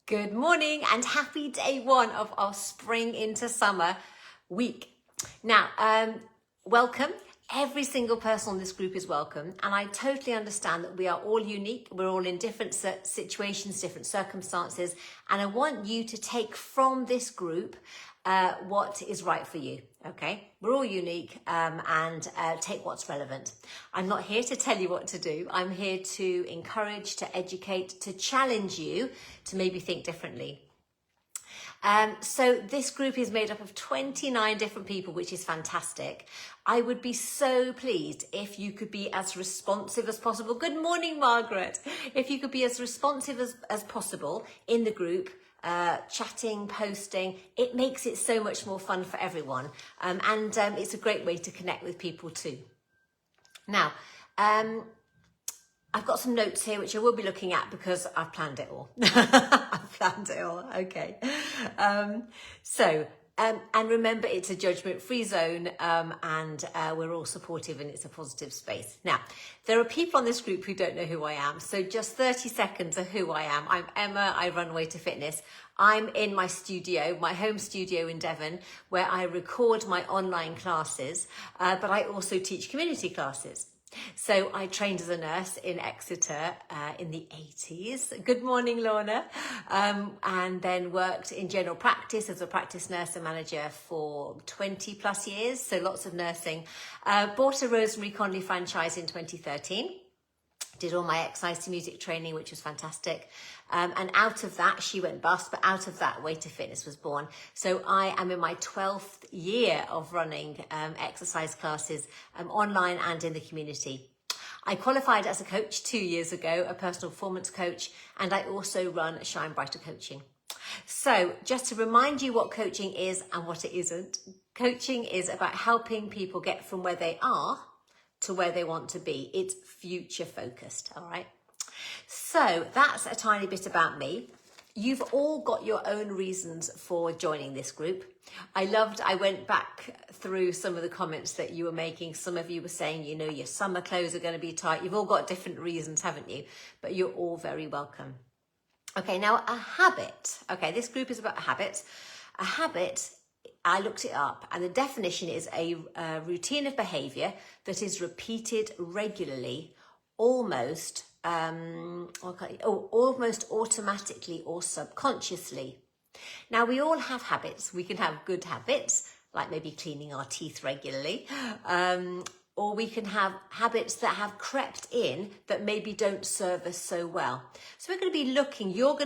Good morning and happy day one of our spring into summer week. Now, welcome. Every single person on this group is welcome, and I totally understand that we are all unique. We're all in different situations, different circumstances, and I want you to take from this group what is right for you. Okay, we're all unique, and take what's relevant. I'm not here to tell you what to do. I'm here to encourage, to educate, to challenge you to maybe think differently. So this group is made up of 29 different people, which is fantastic. I would be so pleased if you could be as responsive as possible. Good morning, Margaret. If you could be as responsive as possible in the group, chatting, posting, it makes it so much more fun for everyone. And it's a great way to connect with people too. Now, I've got some notes here, which I will be looking at because I've planned it all. I've planned it all, okay. And remember, it's a judgment-free zone, and we're all supportive and it's a positive space. Now, there are people on this group who don't know who I am, so just 30 seconds of who I am. I'm Emma, I run Way to Fitness. I'm in my studio, my home studio in Devon, where I record my online classes, but I also teach community classes. So I trained as a nurse in Exeter in the 80s. Good morning, Lorna. And then worked in general practice as a practice nurse and manager for 20 plus years. So lots of nursing. Bought a Rosemary Conley franchise in 2013. Did all my exercise to music training, which was fantastic. And out of that, she went bust, but out of that, Way to Fitness was born. So I am in my 12th year of running exercise classes online and in the community. I qualified as a coach 2 years ago, a personal performance coach, and I also run Shine Brighter Coaching. So just to remind you what coaching is and what it isn't, coaching is about helping people get from where they are to where they want to be. It's future focused, all right? So that's a tiny bit about me. You've all got your own reasons for joining this group. I went back through some of the comments that you were making. Some of you were saying, you know, your summer clothes are going to be tight. You've all got different reasons, haven't you? But you're all very welcome. Okay, now a habit. Okay, this group is about habits. A habit, I looked it up, and the definition is a routine of behavior that is repeated regularly, almost automatically or subconsciously. Now, we all have habits. We can have good habits, like maybe cleaning our teeth regularly, or we can have habits that have crept in that maybe don't serve us so well. So you're going to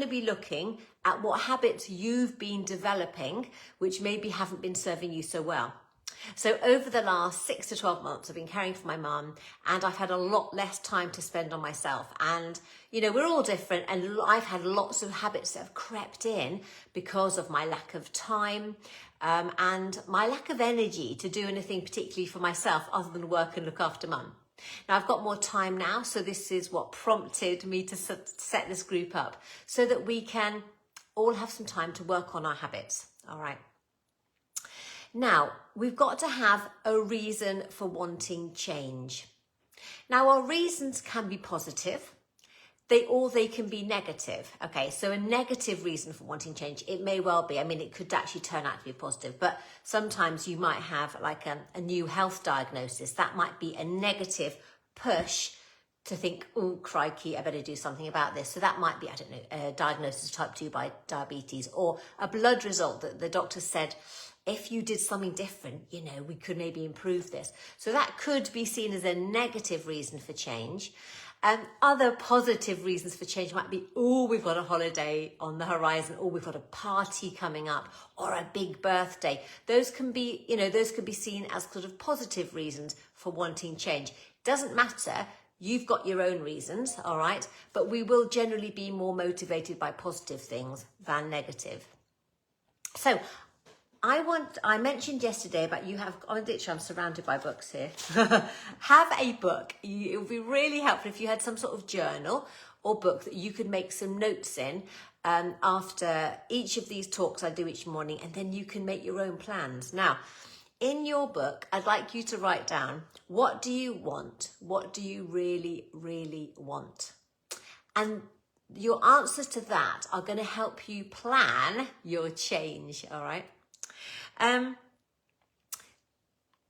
be looking at what habits you've been developing, which maybe haven't been serving you so well. So over the last 6 to 12 months, I've been caring for my mum, and I've had a lot less time to spend on myself. And, you know, we're all different, and I've had lots of habits that have crept in because of my lack of time, and my lack of energy to do anything particularly for myself other than work and look after mum. Now, I've got more time now, so this is what prompted me to set this group up so that we can all have some time to work on our habits, all right? Now, we've got to have a reason for wanting change. Now, our reasons can be positive, they can be negative. Okay, so a negative reason for wanting change, it may well be, I mean, it could actually turn out to be positive, but sometimes you might have like a new health diagnosis. That might be a negative push to think, oh, crikey, I better do something about this. So that might be, I don't know, a diagnosis of type 2 diabetes, or a blood result that the doctor said, if you did something different, you know, we could maybe improve this. So that could be seen as a negative reason for change. Other positive reasons for change might be, oh, we've got a holiday on the horizon, or we've got a party coming up, or a big birthday. Those can be, you know, those could be seen as sort of positive reasons for wanting change. Doesn't matter. You've got your own reasons, all right? But we will generally be more motivated by positive things than negative. So I mentioned yesterday about I'm surrounded by books here. Have a book. It would be really helpful if you had some sort of journal or book that you could make some notes in after each of these talks I do each morning, and then you can make your own plans. Now, in your book, I'd like you to write down, what do you want? What do you really, really want? And your answers to that are going to help you plan your change, all right?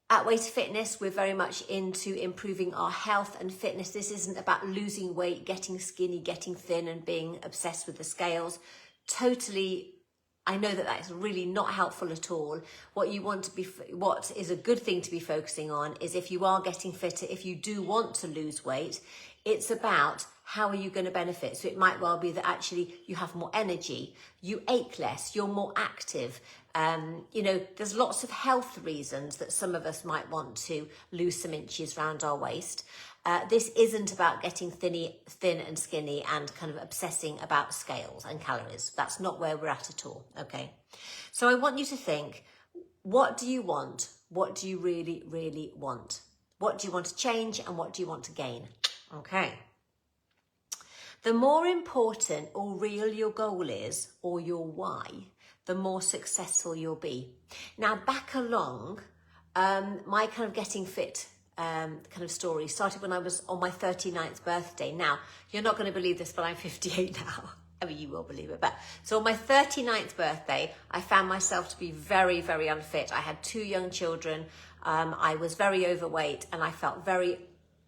At Weighty Fitness, we're very much into improving our health and fitness. This isn't about losing weight, getting skinny, getting thin, and being obsessed with the scales. Totally, I know that that's really not helpful at all. What is a good thing to be focusing on is if you are getting fitter, if you do want to lose weight, it's about how are you going to benefit. So it might well be that actually you have more energy, you ache less, you're more active. There's lots of health reasons that some of us might want to lose some inches around our waist. This isn't about getting thin and skinny and kind of obsessing about scales and calories. That's not where we're at all, okay? So I want you to think, what do you want? What do you really, really want? What do you want to change and what do you want to gain? Okay. The more important or real your goal is, or your why, the more successful you'll be. Now, back along, my kind of getting fit kind of story started when I was on my 39th birthday. Now, you're not going to believe this, but I'm 58 now. I mean, you will believe it. But so on my 39th birthday, I found myself to be very, very unfit. I had 2 young children. I was very overweight and I felt very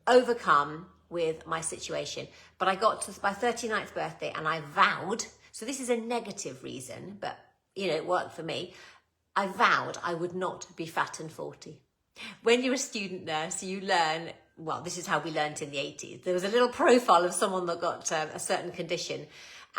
overcome with my situation. But I got to my 39th birthday and I vowed, so this is a negative reason, but it worked for me. I vowed I would not be fat and 40. When you're a student nurse, you learn, well, this is how we learned in the 80s. There was a little profile of someone that got a certain condition,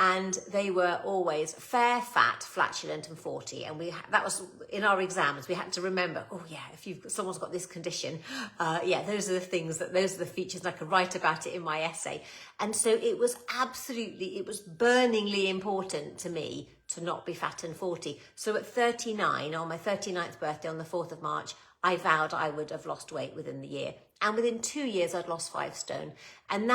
and they were always fair, fat, flatulent, and 40. And that was in our exams. We had to remember, oh yeah, if someone's got this condition, those are the things those are the features, and I could write about it in my essay. And so it was burningly important to me to not be fat and 40. So at 39, on my 39th birthday on the 4th of March, I vowed I would have lost weight within the year. And within 2 years, I'd lost 5 stone. And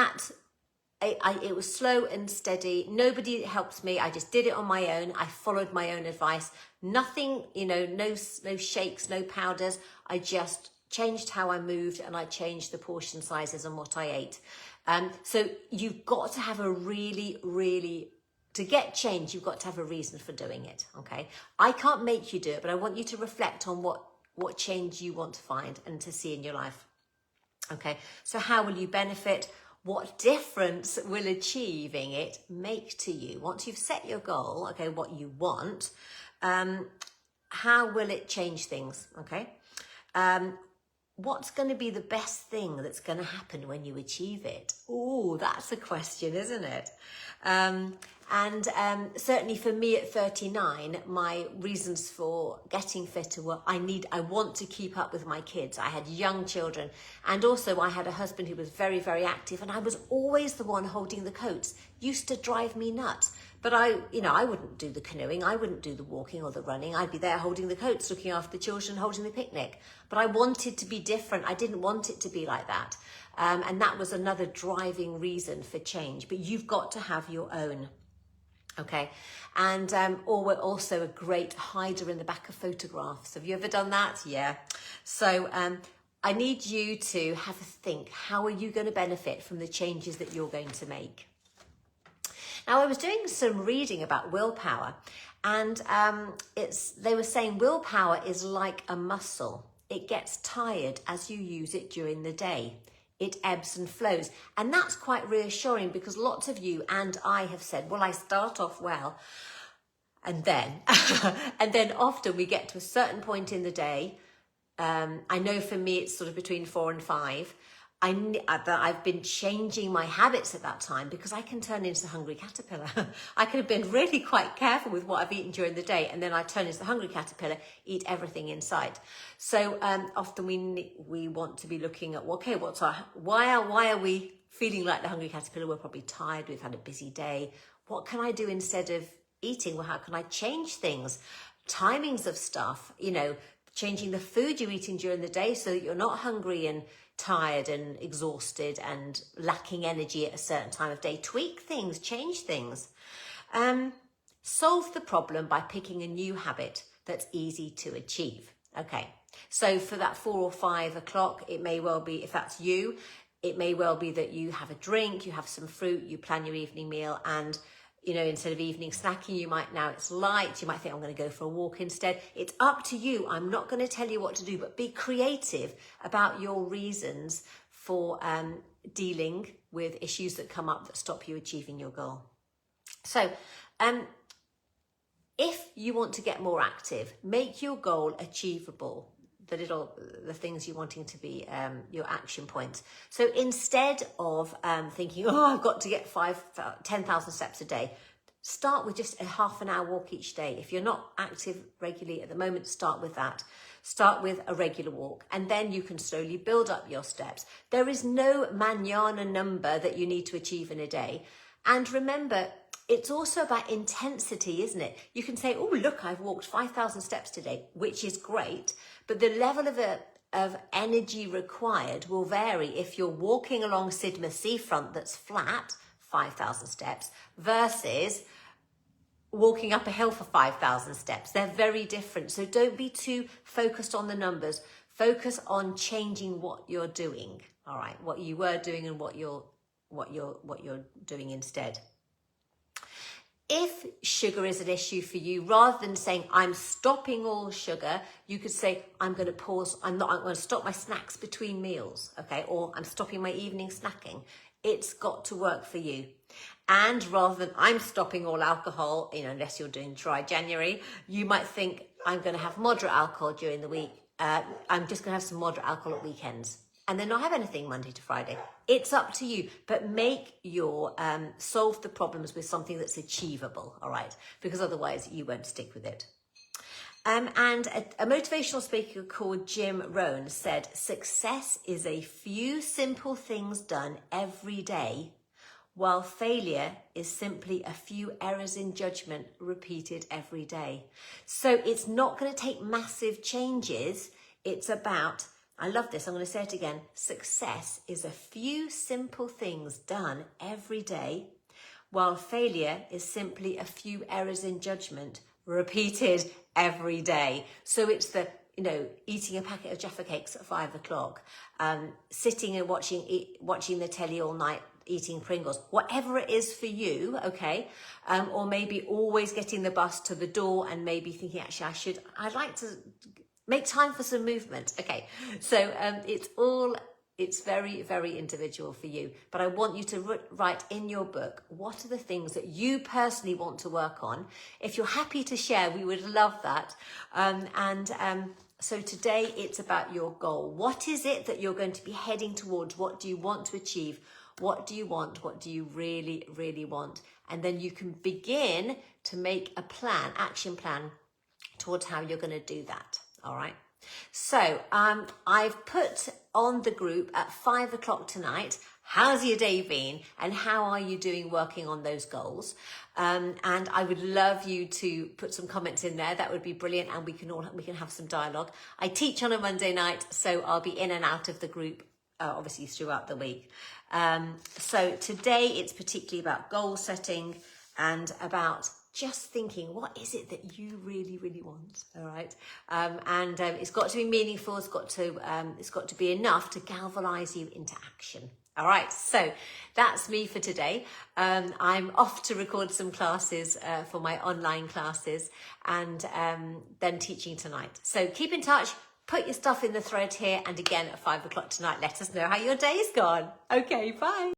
it was slow and steady. Nobody helped me. I just did it on my own. I followed my own advice. Nothing, no shakes, no powders. I just changed how I moved and I changed the portion sizes and what I ate. So you've got to have to get change, you've got to have a reason for doing it, okay? I can't make you do it, but I want you to reflect on what change you want to find and to see in your life, okay? So how will you benefit? What difference will achieving it make to you? Once you've set your goal, okay, what you want, how will it change things, okay? What's going to be the best thing that's going to happen when you achieve it? Oh, that's a question, isn't it? Certainly for me at 39, my reasons for getting fitter were I want to keep up with my kids. I had young children, and also I had a husband who was very, very active, and I was always the one holding the coats. Used to drive me nuts. But I wouldn't do the canoeing, I wouldn't do the walking or the running. I'd be there holding the coats, looking after the children, holding the picnic. But I wanted to be different. I didn't want it to be like that. And that was another driving reason for change. But you've got to have your own. Okay. And or we're also a great hider in the back of photographs. Have you ever done that? Yeah. So I need you to have a think. How are you going to benefit from the changes that you're going to make? Now, I was doing some reading about willpower, and they were saying willpower is like a muscle. It gets tired as you use it during the day. It ebbs and flows. And that's quite reassuring, because lots of you and I have said, well, I start off well, and then, and then often we get to a certain point in the day. I know for me, it's sort of between 4 and 5. I've been changing my habits at that time, because I can turn into a hungry caterpillar. I could have been really quite careful with what I've eaten during the day, and then I turn into the hungry caterpillar, eat everything in sight. So often we want to be looking at, okay, why are we feeling like the hungry caterpillar? We're probably tired. We've had a busy day. What can I do instead of eating? Well, how can I change things? Timings of stuff, changing the food you're eating during the day so that you're not hungry and tired and exhausted and lacking energy at a certain time of day. Tweak things, change things. Solve the problem by picking a new habit that's easy to achieve. Okay, so for that 4 or 5 o'clock, it may well be, if that's you, it may well be that you have a drink, you have some fruit, you plan your evening meal, and you know, instead of evening snacking, you might, now it's light, you might think, I'm going to go for a walk instead. It's up to you. I'm not going to tell you what to do, but be creative about your reasons for dealing with issues that come up that stop you achieving your goal. So, if you want to get more active, make your goal achievable. The things you're wanting to be your action points. So instead of thinking, oh, I've got to get 10,000 steps a day, start with just a half an hour walk each day. If you're not active regularly at the moment, start with that. Start with a regular walk, and then you can slowly build up your steps. There is no manana number that you need to achieve in a day. And remember, it's also about intensity, isn't it? You can say, oh, look, I've walked 5,000 steps today, which is great. But the level of energy required will vary if you're walking along Sidmouth seafront that's flat, 5,000 steps, versus walking up a hill for 5,000 steps. They're very different. So don't be too focused on the numbers. Focus on changing what you're doing. All right, what you were doing and what you're doing instead. If sugar is an issue for you, rather than saying, I'm stopping all sugar, you could say, I'm going to pause. I'm going to stop my snacks between meals. Okay. Or I'm stopping my evening snacking. It's got to work for you. And rather than I'm stopping all alcohol, you know, unless you're doing dry January, you might think I'm going to have moderate alcohol during the week. I'm just going to have some moderate alcohol at weekends, and then not have anything Monday to Friday. It's up to you, but make your solve the problems with something that's achievable, all right? Because otherwise you won't stick with it. And a motivational speaker called Jim Rohn said, success is a few simple things done every day, while failure is simply a few errors in judgment repeated every day. So it's not going to take massive changes. It's about, I love this, I'm going to say it again, success is a few simple things done every day, while failure is simply a few errors in judgment repeated every day. So it's the, you know, eating a packet of Jaffa cakes at 5 o'clock, sitting and watching the telly all night, eating Pringles, whatever it is for you, okay? Or maybe always getting the bus to the door and maybe thinking, actually, I'd like to make time for some movement. Okay, so it's very, very individual for you. But I want you to write in your book, what are the things that you personally want to work on? If you're happy to share, we would love that. So today it's about your goal. What is it that you're going to be heading towards? What do you want to achieve? What do you want? What do you really, really want? And then you can begin to make a plan, action plan towards how you're going to do that. All right. So I've put on the group at 5 o'clock tonight, how's your day been and how are you doing working on those goals? And I would love you to put some comments in there. That would be brilliant, and we can have some dialogue. I teach on a Monday night, so I'll be in and out of the group obviously throughout the week. So today it's particularly about goal setting and about just thinking, what is it that you really, really want? All right. It's got to be meaningful. It's got to be enough to galvanize you into action. All right. So that's me for today. I'm off to record some classes for my online classes and then teaching tonight. So keep in touch. Put your stuff in the thread here. And again, at 5 o'clock tonight, let us know how your day's gone. Okay. Bye.